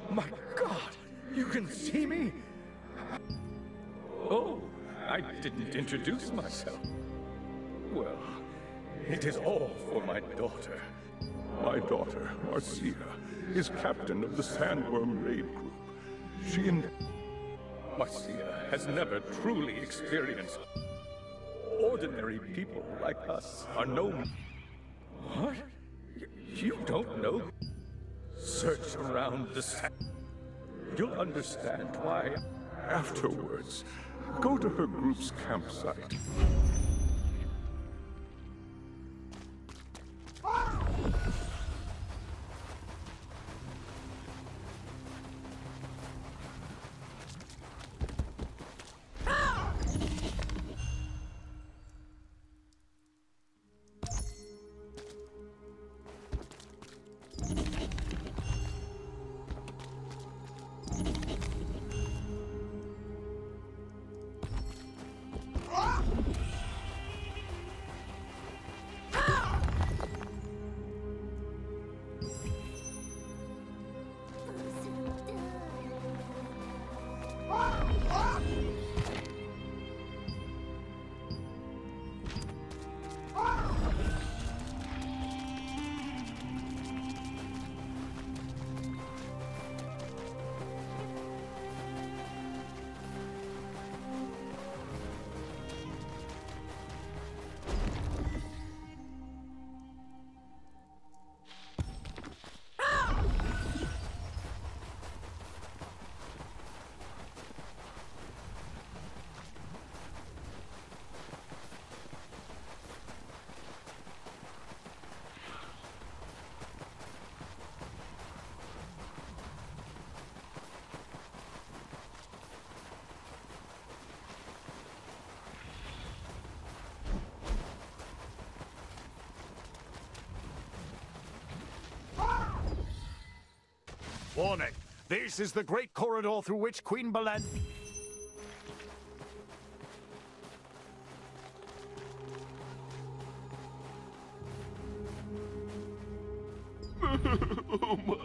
My God! You can see me? Oh, I didn't introduce myself. Well, it is all for my daughter. My daughter, Marcia, is captain of the Sandworm Raid Group. She and Marcia has never truly experienced. Ordinary people like us are no... What? You don't know? Search around the sand. You'll understand why. Afterwards, go to her group's campsite. Warning! This is the great corridor through which Queen Belan... Oh my!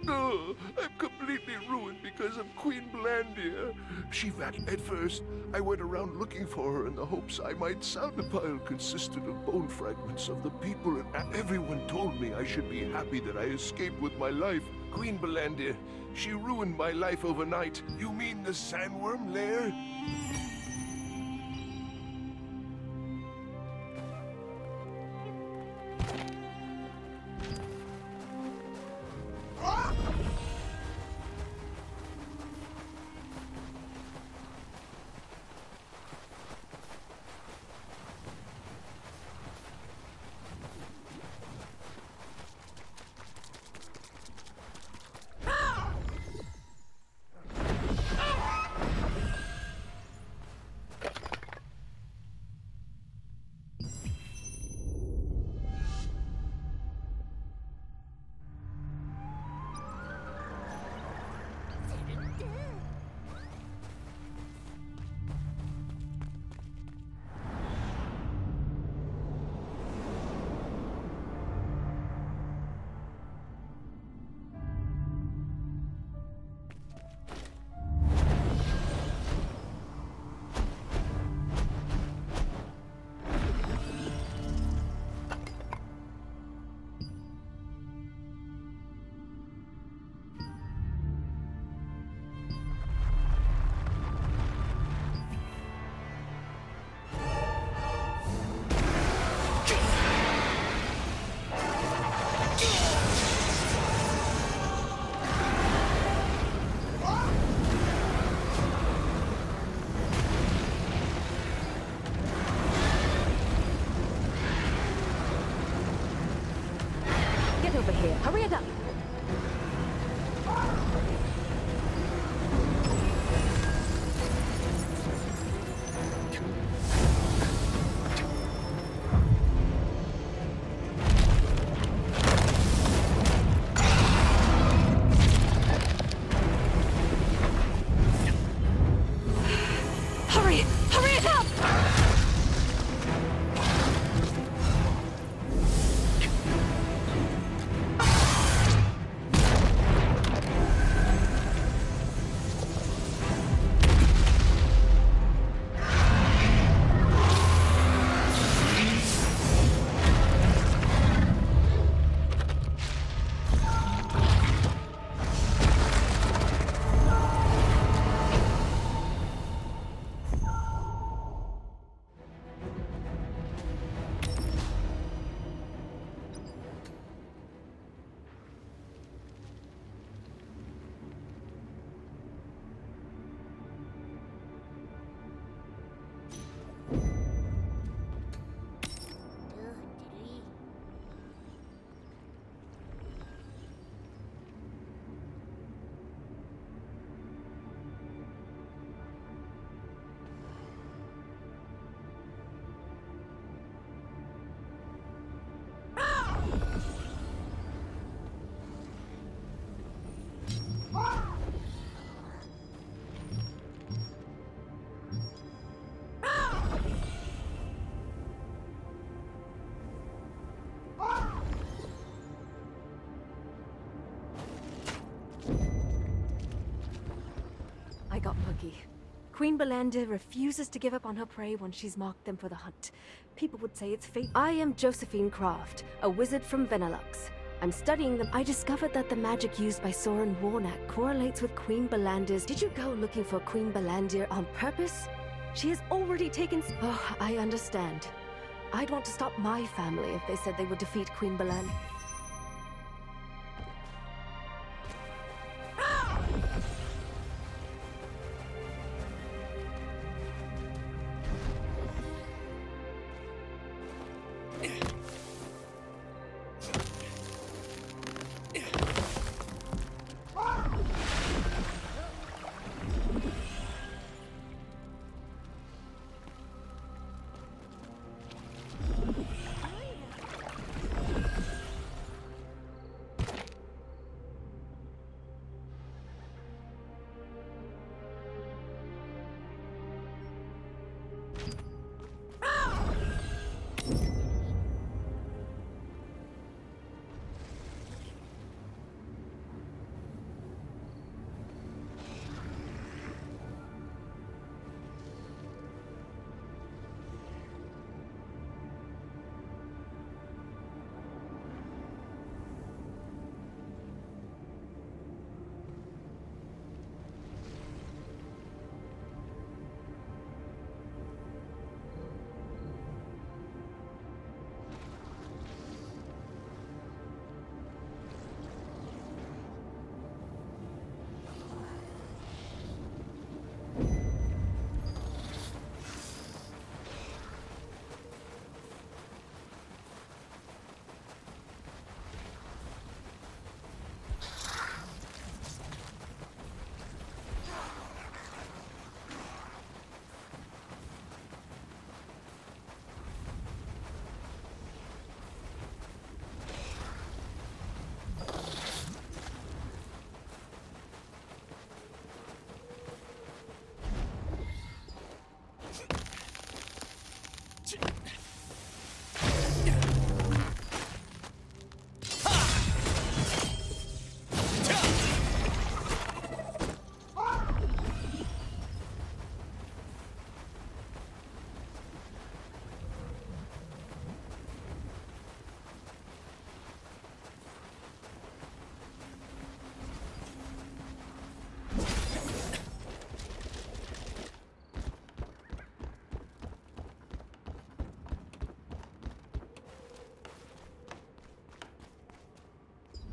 No, I'm completely ruined because of Queen Belandia. At first, I went around looking for her in the hopes I might sound a pile consisted of bone fragments of the people, and everyone told me I should be happy that I escaped with my life. Queen Belandia, she ruined my life overnight. You mean the Sandworm Lair? Over here. Hurry it up. Hurry! Hurry it up! got Boogie. Queen Belandir refuses to give up on her prey once she's marked them for the hunt. People would say it's fate. I am Josephine Croft, a wizard from Venelux. I'm studying them. I discovered that the magic used by Soren Warnak correlates with Queen Belandir's. Did you go looking for Queen Belandir on purpose? She has already taken. Oh, I understand. I'd want to stop my family if they said they would defeat Queen Belandir.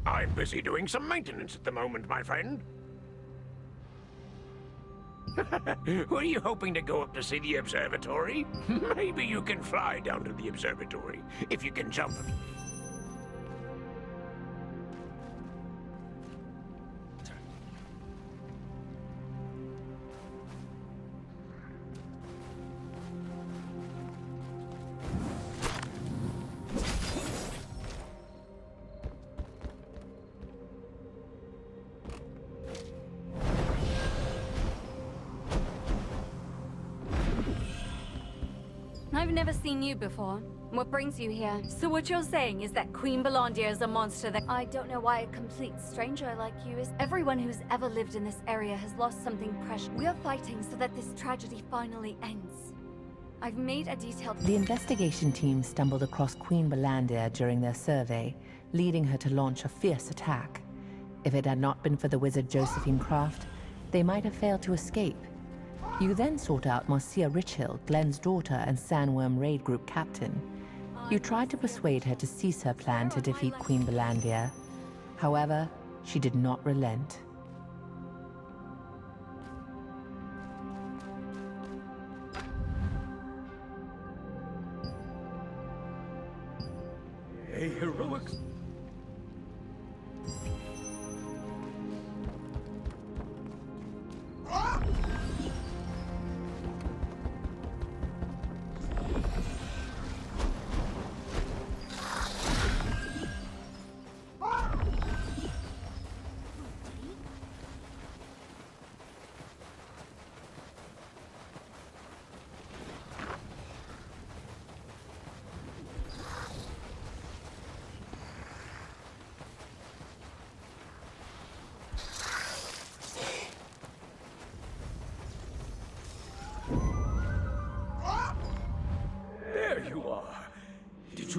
I'm busy doing some maintenance at the moment, my friend. Were you hoping to go up to see the observatory? Maybe you can fly down to the observatory, if you can jump. I've never seen you before. What brings you here? So what you're saying is that Queen Belandir is a monster that— I don't know why a complete stranger like you is— Everyone who's ever lived in this area has lost something precious. We're fighting so that this tragedy finally ends. I've made a detailed— The investigation team stumbled across Queen Belandir during their survey, leading her to launch a fierce attack. If it had not been for the wizard Josephine Croft, they might have failed to escape. You then sought out Marcia Richhill, Glenn's daughter and Sandworm Raid Group captain. You tried to persuade her to cease her plan to defeat Queen Belandir. However, she did not relent. A heroic...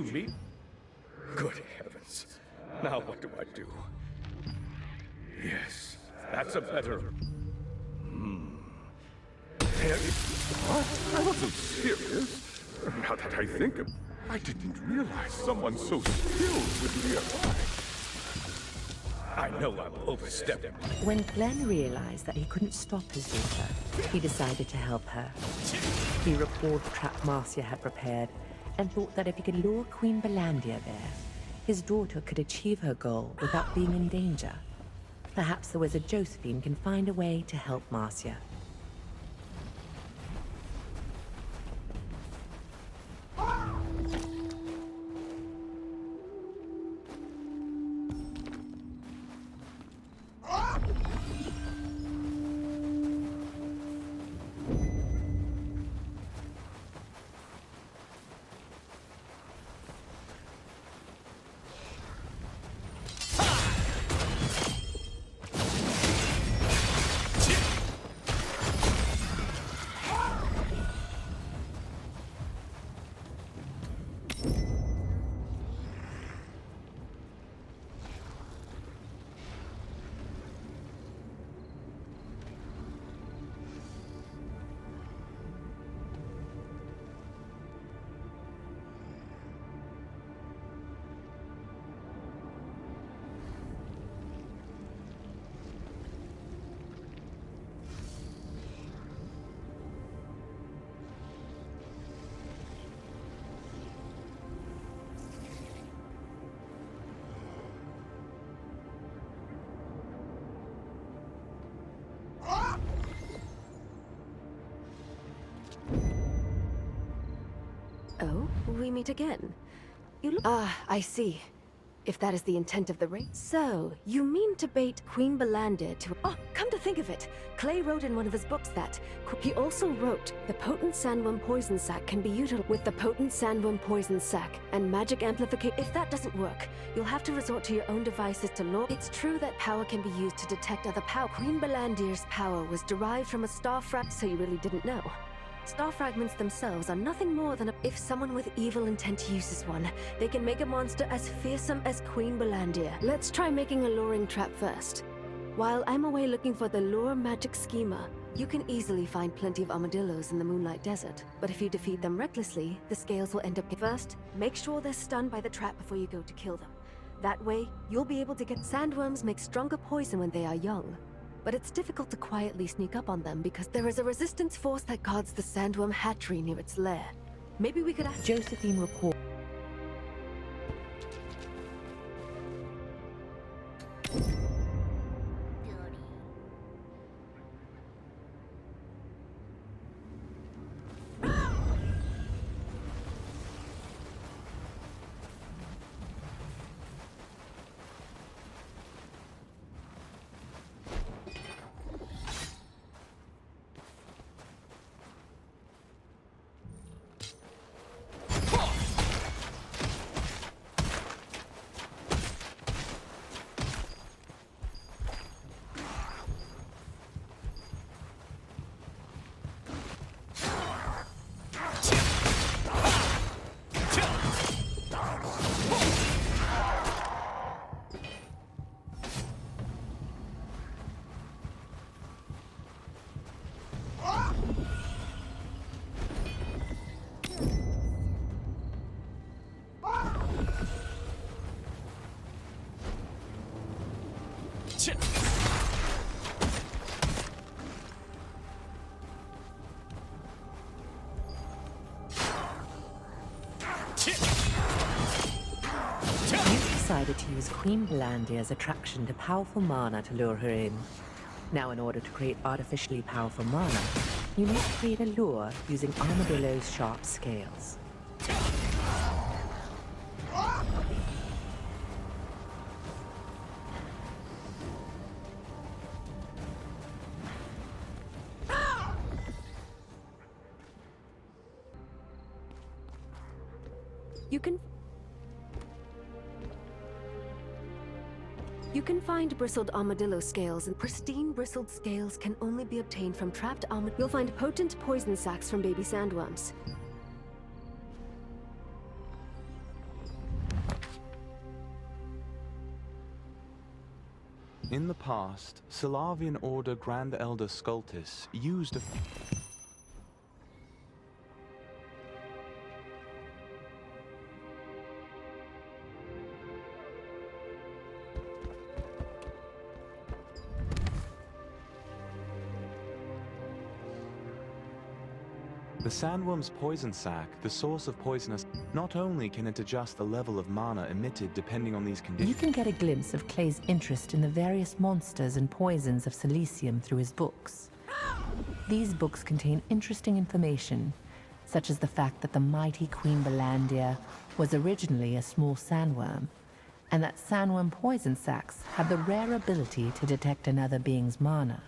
to me? Good heavens. Now what do I do? Yes, that's a better... There is... What? I wasn't serious. Now that I think of... I didn't realize someone so skilled would be alive. I know I'm overstepping. When Glenn realized that he couldn't stop his daughter, he decided to help her. He recalled the trap Marcia had prepared and thought that if he could lure Queen Belandia there, his daughter could achieve her goal without being in danger. Perhaps the wizard Josephine can find a way to help Marcia. Oh, we meet again. You look... Ah, I see. If that is the intent of the race. So, you mean to bait Queen Belandia to... Oh, come to think of it, Clay wrote in one of his books that... He also wrote, the potent sandworm poison sac can be utilized with the potent sandworm poison sac and magic amplification. If that doesn't work, you'll have to resort to your own devices to lure... It's true that power can be used to detect other power. Queen Belandia's power was derived from a star fragment, so you really didn't know. Star fragments themselves are nothing more than a... If someone with evil intent uses one, they can make a monster as fearsome as Queen Belandia. Let's try making a luring trap first. While I'm away looking for the lure magic schema, you can easily find plenty of armadillos in the Moonlight Desert. But if you defeat them recklessly, the scales will end up... First, make sure they're stunned by the trap before you go to kill them. That way, you'll be able to get... Sandworms make stronger poison when they are young. But it's difficult to quietly sneak up on them because there is a resistance force that guards the sandworm hatchery near its lair. Maybe we could ask... Josephine recalled... decided to use Queen Belandia's attraction to powerful mana to lure her in. Now, in order to create artificially powerful mana, you need to create a lure using Armadillo's sharp scales. You can find bristled armadillo scales, and pristine bristled scales can only be obtained from trapped armadillo. You'll find potent poison sacs from baby sandworms. In the past, Solavian Order Grand Elder Scultis used a... The sandworm's poison sac, the source of poisonous, not only can it adjust the level of mana emitted depending on these conditions... You can get a glimpse of Clay's interest in the various monsters and poisons of Silesium through his books. These books contain interesting information, such as the fact that the mighty Queen Belandia was originally a small sandworm, and that sandworm poison sacs have the rare ability to detect another being's mana.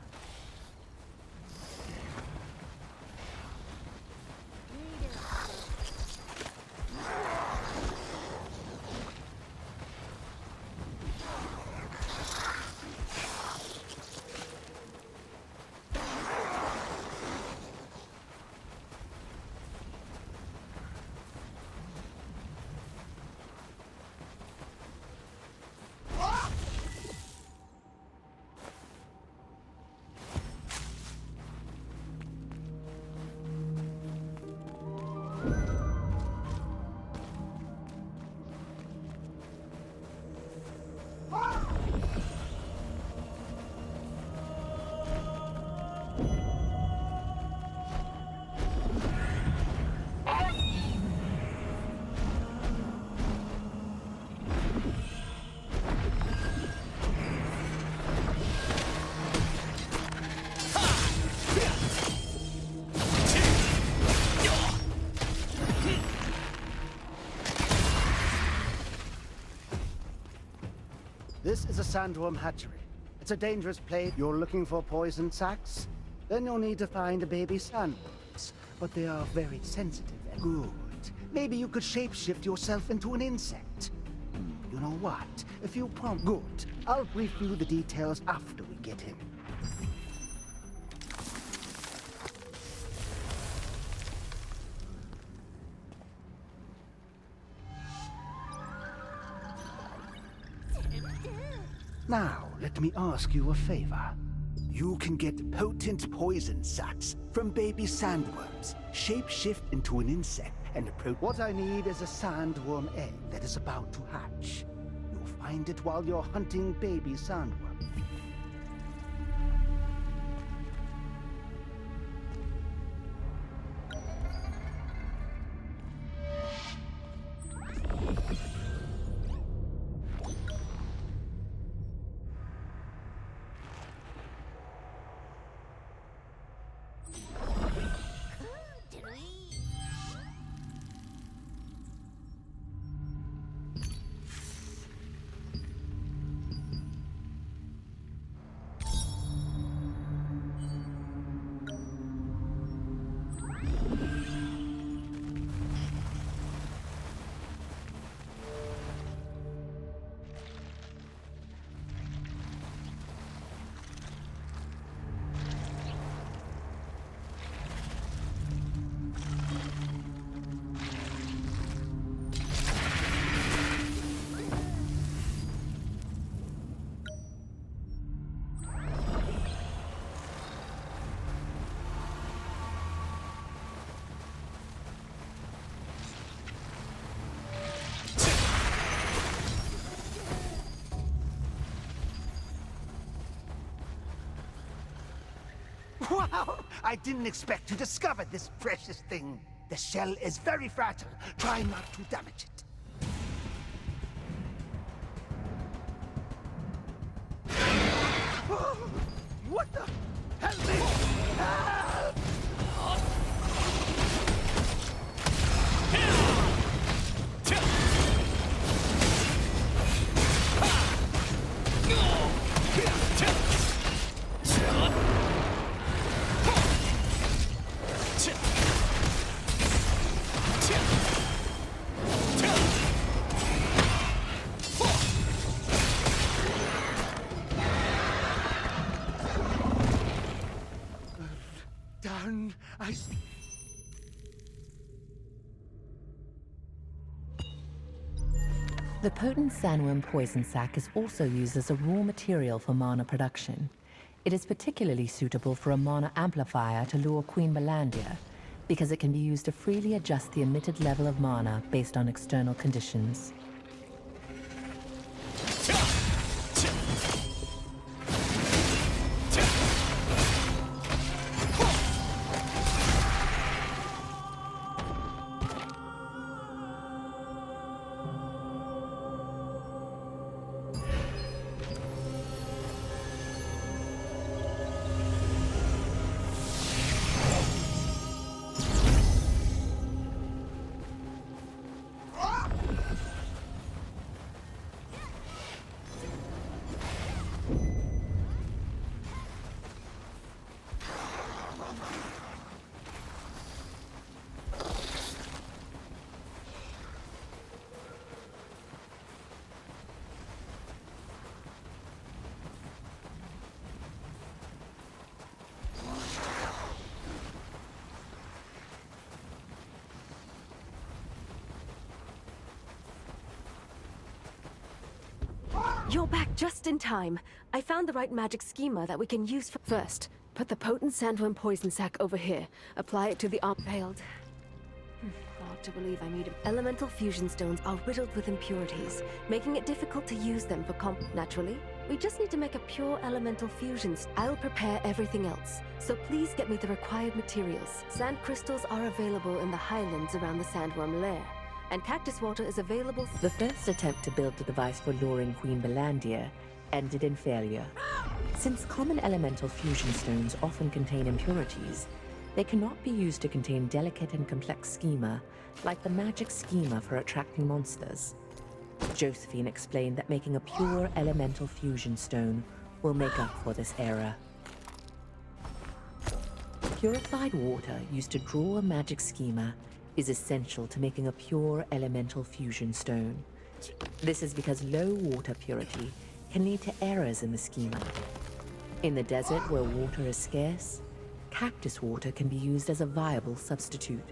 This is a sandworm hatchery. It's a dangerous place. You're looking for poison sacs? Then you'll need to find the baby sandworms. But they are very sensitive and good. Maybe you could shapeshift yourself into an insect. You know what? If you prompt good, I'll brief you the details after we get him. Now, let me ask you a favor. You can get potent poison sacs from baby sandworms, shapeshift into an insect, and approach. What I need is a sandworm egg that is about to hatch. You'll find it while you're hunting baby sandworms. Wow! I didn't expect to discover this precious thing. The shell is very fragile. Try not to damage it. What the? Help me! Help! Done. The potent sandworm poison sac is also used as a raw material for mana production. It is particularly suitable for a mana amplifier to lure Queen Belandia, because it can be used to freely adjust the emitted level of mana based on external conditions. You're back just in time. I found the right magic schema that we can use for... First, put the potent sandworm poison sac over here. Apply it to the arm... Failed. Hard to believe I made it. Elemental fusion stones are riddled with impurities, making it difficult to use them for Naturally, we just need to make a pure elemental fusion. I'll prepare everything else, so please get me the required materials. Sand crystals are available in the highlands around the sandworm lair, and cactus water is available. The first attempt to build the device for luring Queen Belandia ended in failure. Since common elemental fusion stones often contain impurities, they cannot be used to contain delicate and complex schema, like the magic schema for attracting monsters. Josephine explained that making a pure elemental fusion stone will make up for this error. Purified water used to draw a magic schema is essential to making a pure elemental fusion stone. This is because low water purity can lead to errors in the schema. In the desert where water is scarce, cactus water can be used as a viable substitute.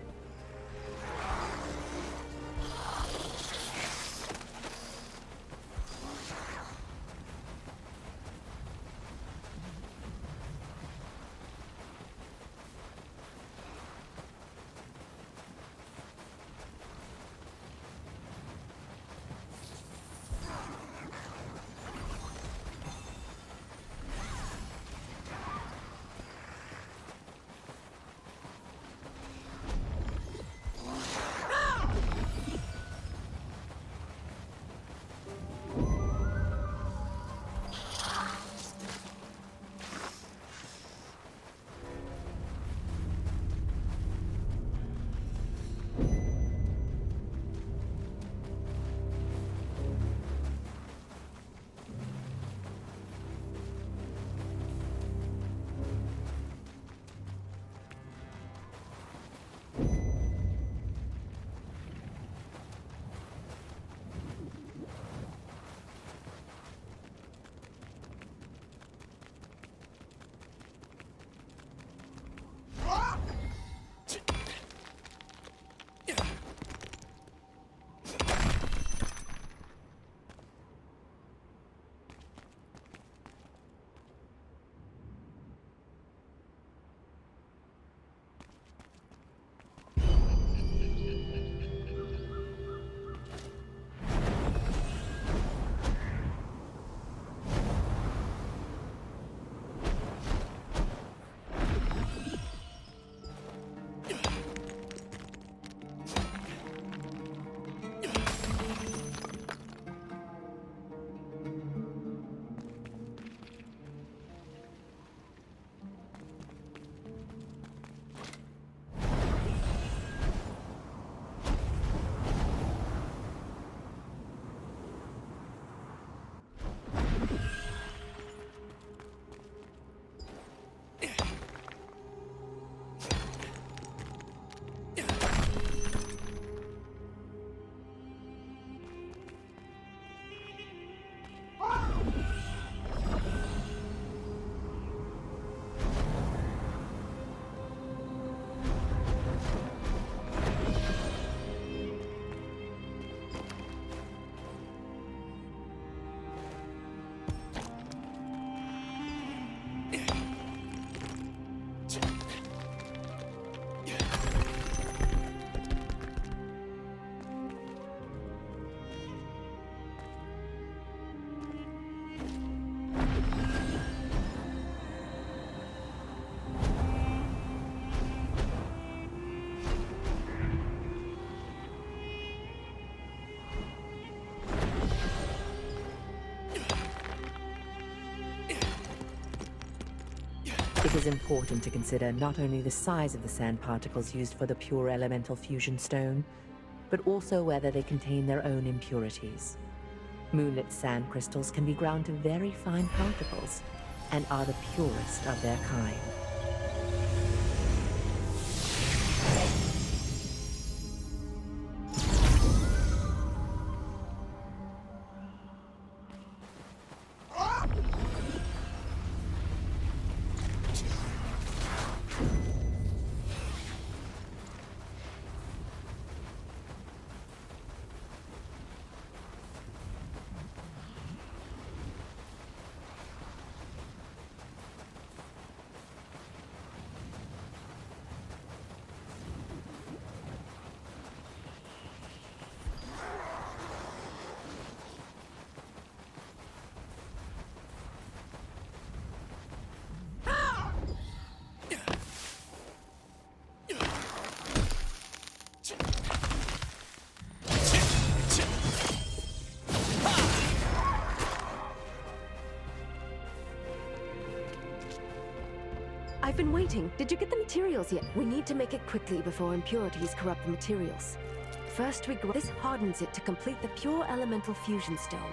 It is important to consider not only the size of the sand particles used for the pure elemental fusion stone, but also whether they contain their own impurities. Moonlit sand crystals can be ground to very fine particles, and are the purest of their kind. I've been waiting. Did you get the materials yet? We need to make it quickly before impurities corrupt the materials. First this hardens it to complete the pure elemental fusion stone.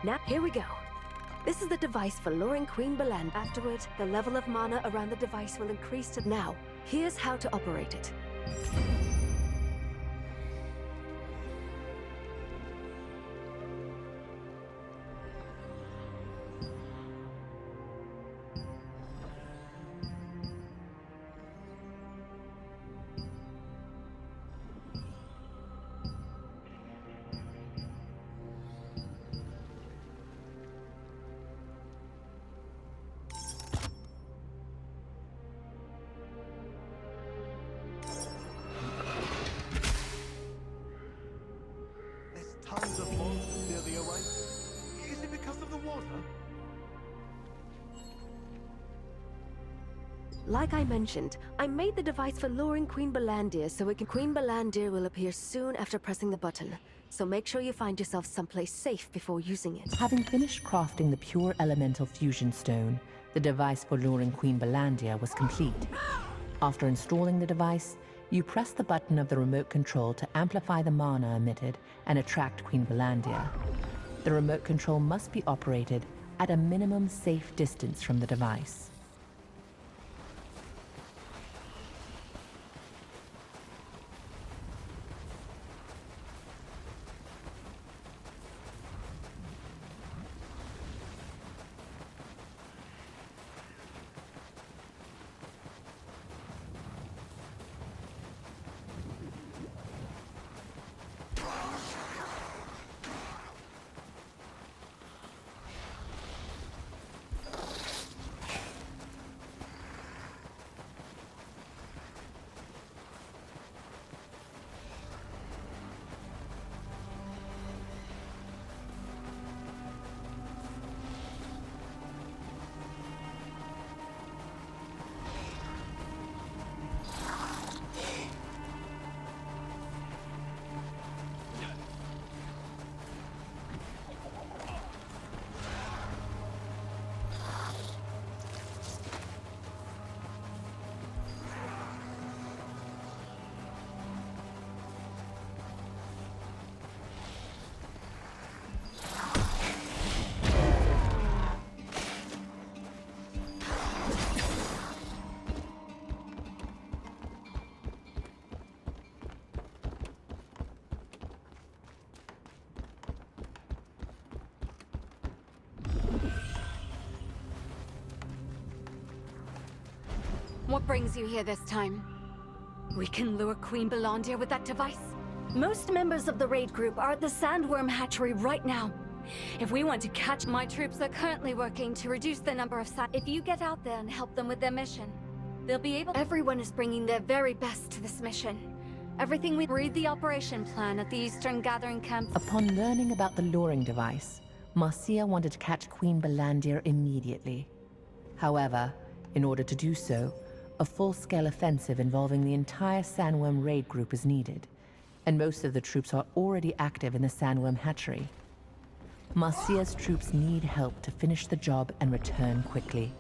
Now, here we go. This is the device for luring Queen Beland. Afterward, the level of mana around the device will increase to... Now, here's how to operate it. Tons of monsters near the array. Is it because of the water? Like I mentioned, I made the device for luring Queen Belandir so it can... Queen Belandir will appear soon after pressing the button. So make sure you find yourself someplace safe before using it. Having finished crafting the pure elemental fusion stone, the device for luring Queen Belandir was complete. After installing the device, you press the button of the remote control to amplify the mana emitted and attract Queen Belandir. The remote control must be operated at a minimum safe distance from the device. What brings you here this time? We can lure Queen Belandir with that device? Most members of the raid group are at the Sandworm hatchery right now. If we want to catch... My troops are currently working to reduce the number of If you get out there and help them with their mission, they'll be able... Everyone is bringing their very best to this mission. Everything we... Read the operation plan at the Eastern Gathering Camp. Upon learning about the luring device, Marcia wanted to catch Queen Belandir immediately. However, in order to do so, a full-scale offensive involving the entire Sandworm raid group is needed, and most of the troops are already active in the Sandworm hatchery. Marcia's troops need help to finish the job and return quickly.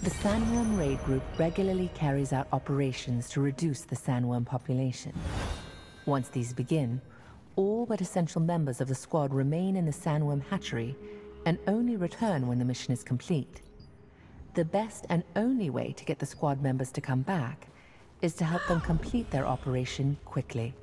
The Sandworm Raid Group regularly carries out operations to reduce the sandworm population. Once these begin, all but essential members of the squad remain in the sandworm hatchery and only return when the mission is complete. The best and only way to get the squad members to come back is to help them complete their operation quickly.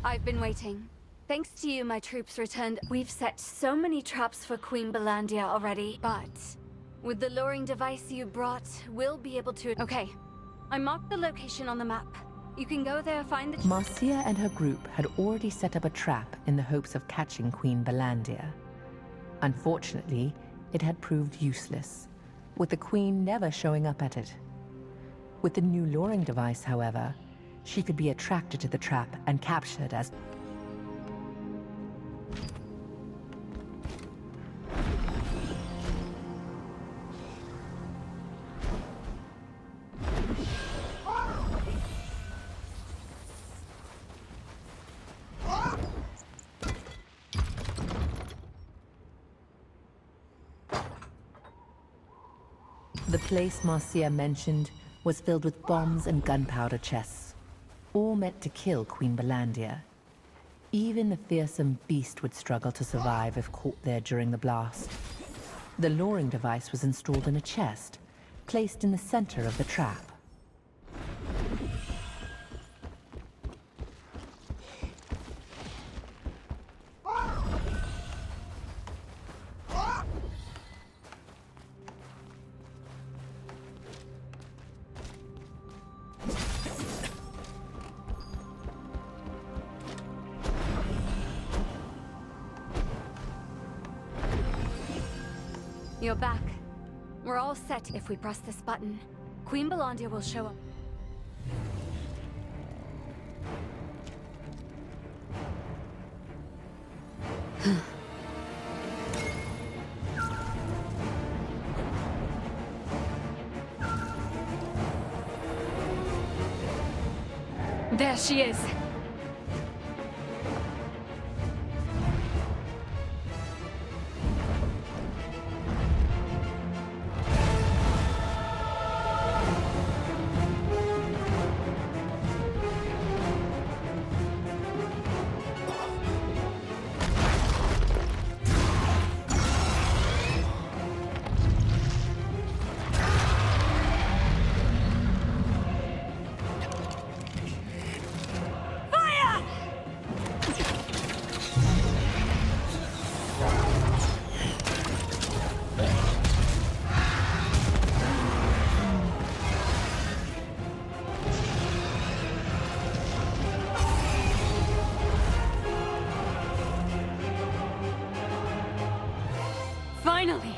I've been waiting. Thanks to you, my troops returned. We've set so many traps for Queen Belandia already, but with the luring device you brought, we'll be able to... Okay, I marked the location on the map. You can go there, find the... Marcia and her group had already set up a trap in the hopes of catching Queen Belandia. Unfortunately, it had proved useless, with the Queen never showing up at it. With the new luring device, however, she could be attracted to the trap and captured as... The place Marcia mentioned was filled with bombs and gunpowder chests, all meant to kill Queen Belandia. Even the fearsome beast would struggle to survive if caught there during the blast. The luring device was installed in a chest, placed in the center of the trap. You're back. We're all set if we press this button. Queen Belandia will show up. There she is. Finally!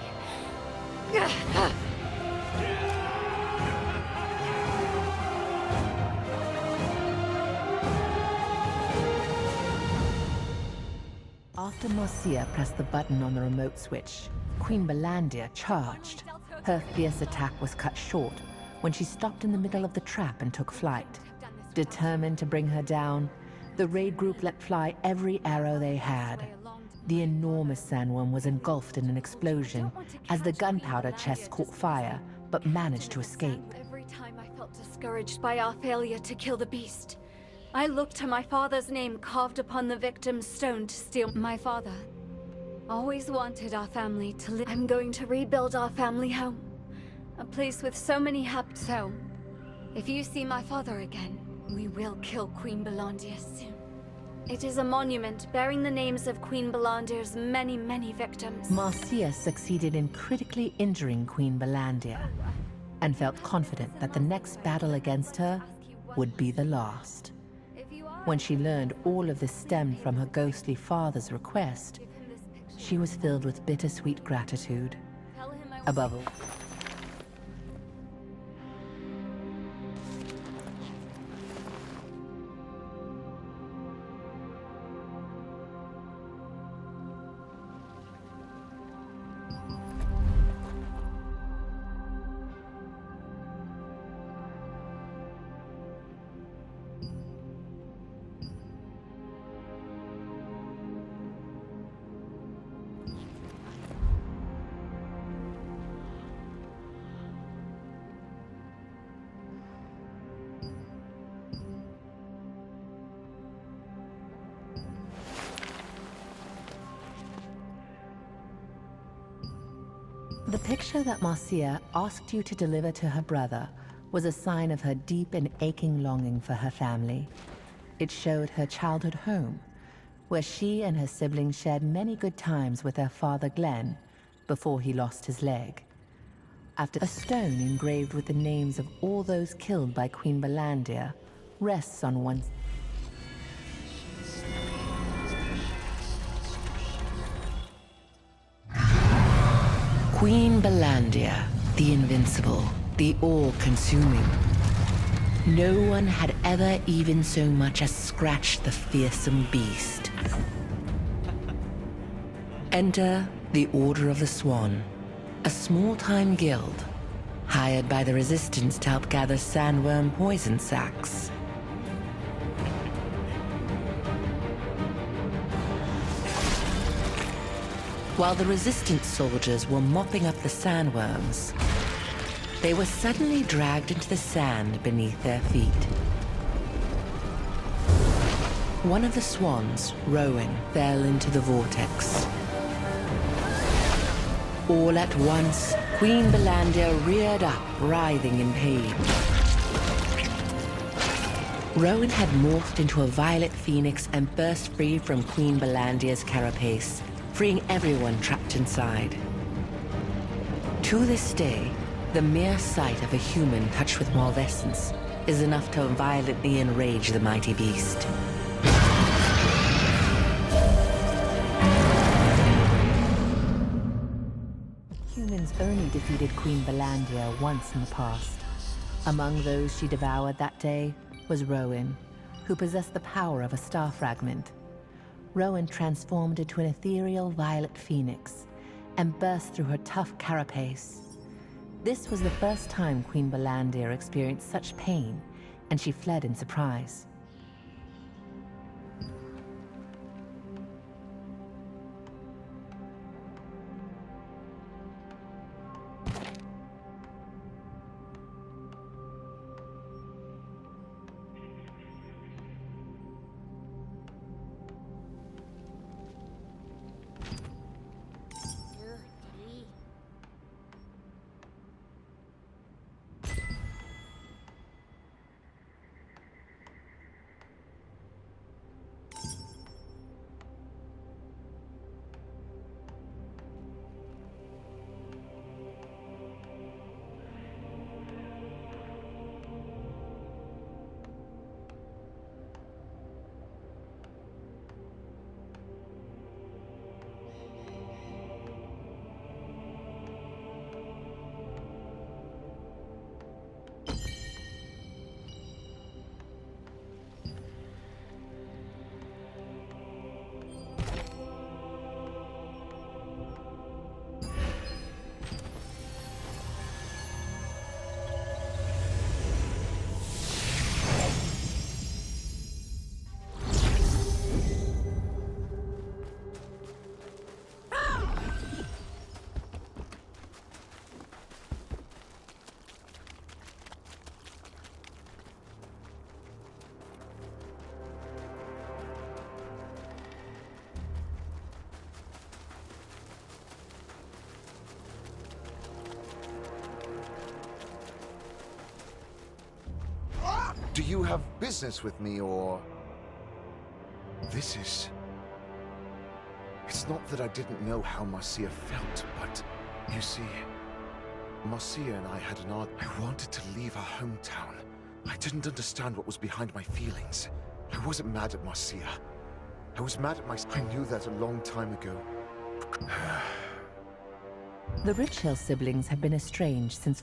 After Marcia pressed the button on the remote switch, Queen Belandir charged. Her fierce attack was cut short when she stopped in the middle of the trap and took flight. Determined to bring her down, the raid group let fly every arrow they had. The enormous sandworm was engulfed in an explosion as the gunpowder chest caught fire, but managed to escape. Every time I felt discouraged by our failure to kill the beast, I looked to my father's name carved upon the victim's stone to steal. My father always wanted our family to live. I'm going to rebuild our family home. A place with so many So, if you see my father again, we will kill Queen Belandir soon. It is a monument bearing the names of Queen Belandir's many, many victims. Marcia succeeded in critically injuring Queen Belandir, and felt confident that the next battle against her would be the last. When she learned all of this stemmed from her ghostly father's request, she was filled with bittersweet gratitude. Above all, the picture that Marcia asked you to deliver to her brother was a sign of her deep and aching longing for her family. It showed her childhood home, where she and her siblings shared many good times with their father Glenn before he lost his leg. After a stone engraved with the names of all those killed by Queen Belandir rests on one side. Queen Belandir, the invincible, the all-consuming. No one had ever even so much as scratched the fearsome beast. Enter the Order of the Swan, a small-time guild, hired by the Resistance to help gather sandworm poison sacs. While the Resistance soldiers were mopping up the sandworms, they were suddenly dragged into the sand beneath their feet. One of the swans, Rowan, fell into the vortex. All at once, Queen Belandir reared up, writhing in pain. Rowan had morphed into a violet phoenix and burst free from Queen Belandir's carapace, freeing everyone trapped inside. To this day, the mere sight of a human touched with malvescence is enough to violently enrage the mighty beast. Humans only defeated Queen Belandir once in the past. Among those she devoured that day was Rowan, who possessed the power of a star fragment. Rowan transformed into an ethereal violet phoenix and burst through her tough carapace. This was the first time Queen Belandir experienced such pain, and she fled in surprise. Do you have business with me, or... This is... It's not that I didn't know how Marcia felt, but... You see... Marcia and I had an odd... I wanted to leave our hometown. I didn't understand what was behind my feelings. I wasn't mad at Marcia. I was mad at myself. I knew that a long time ago. The Richhill siblings have been estranged since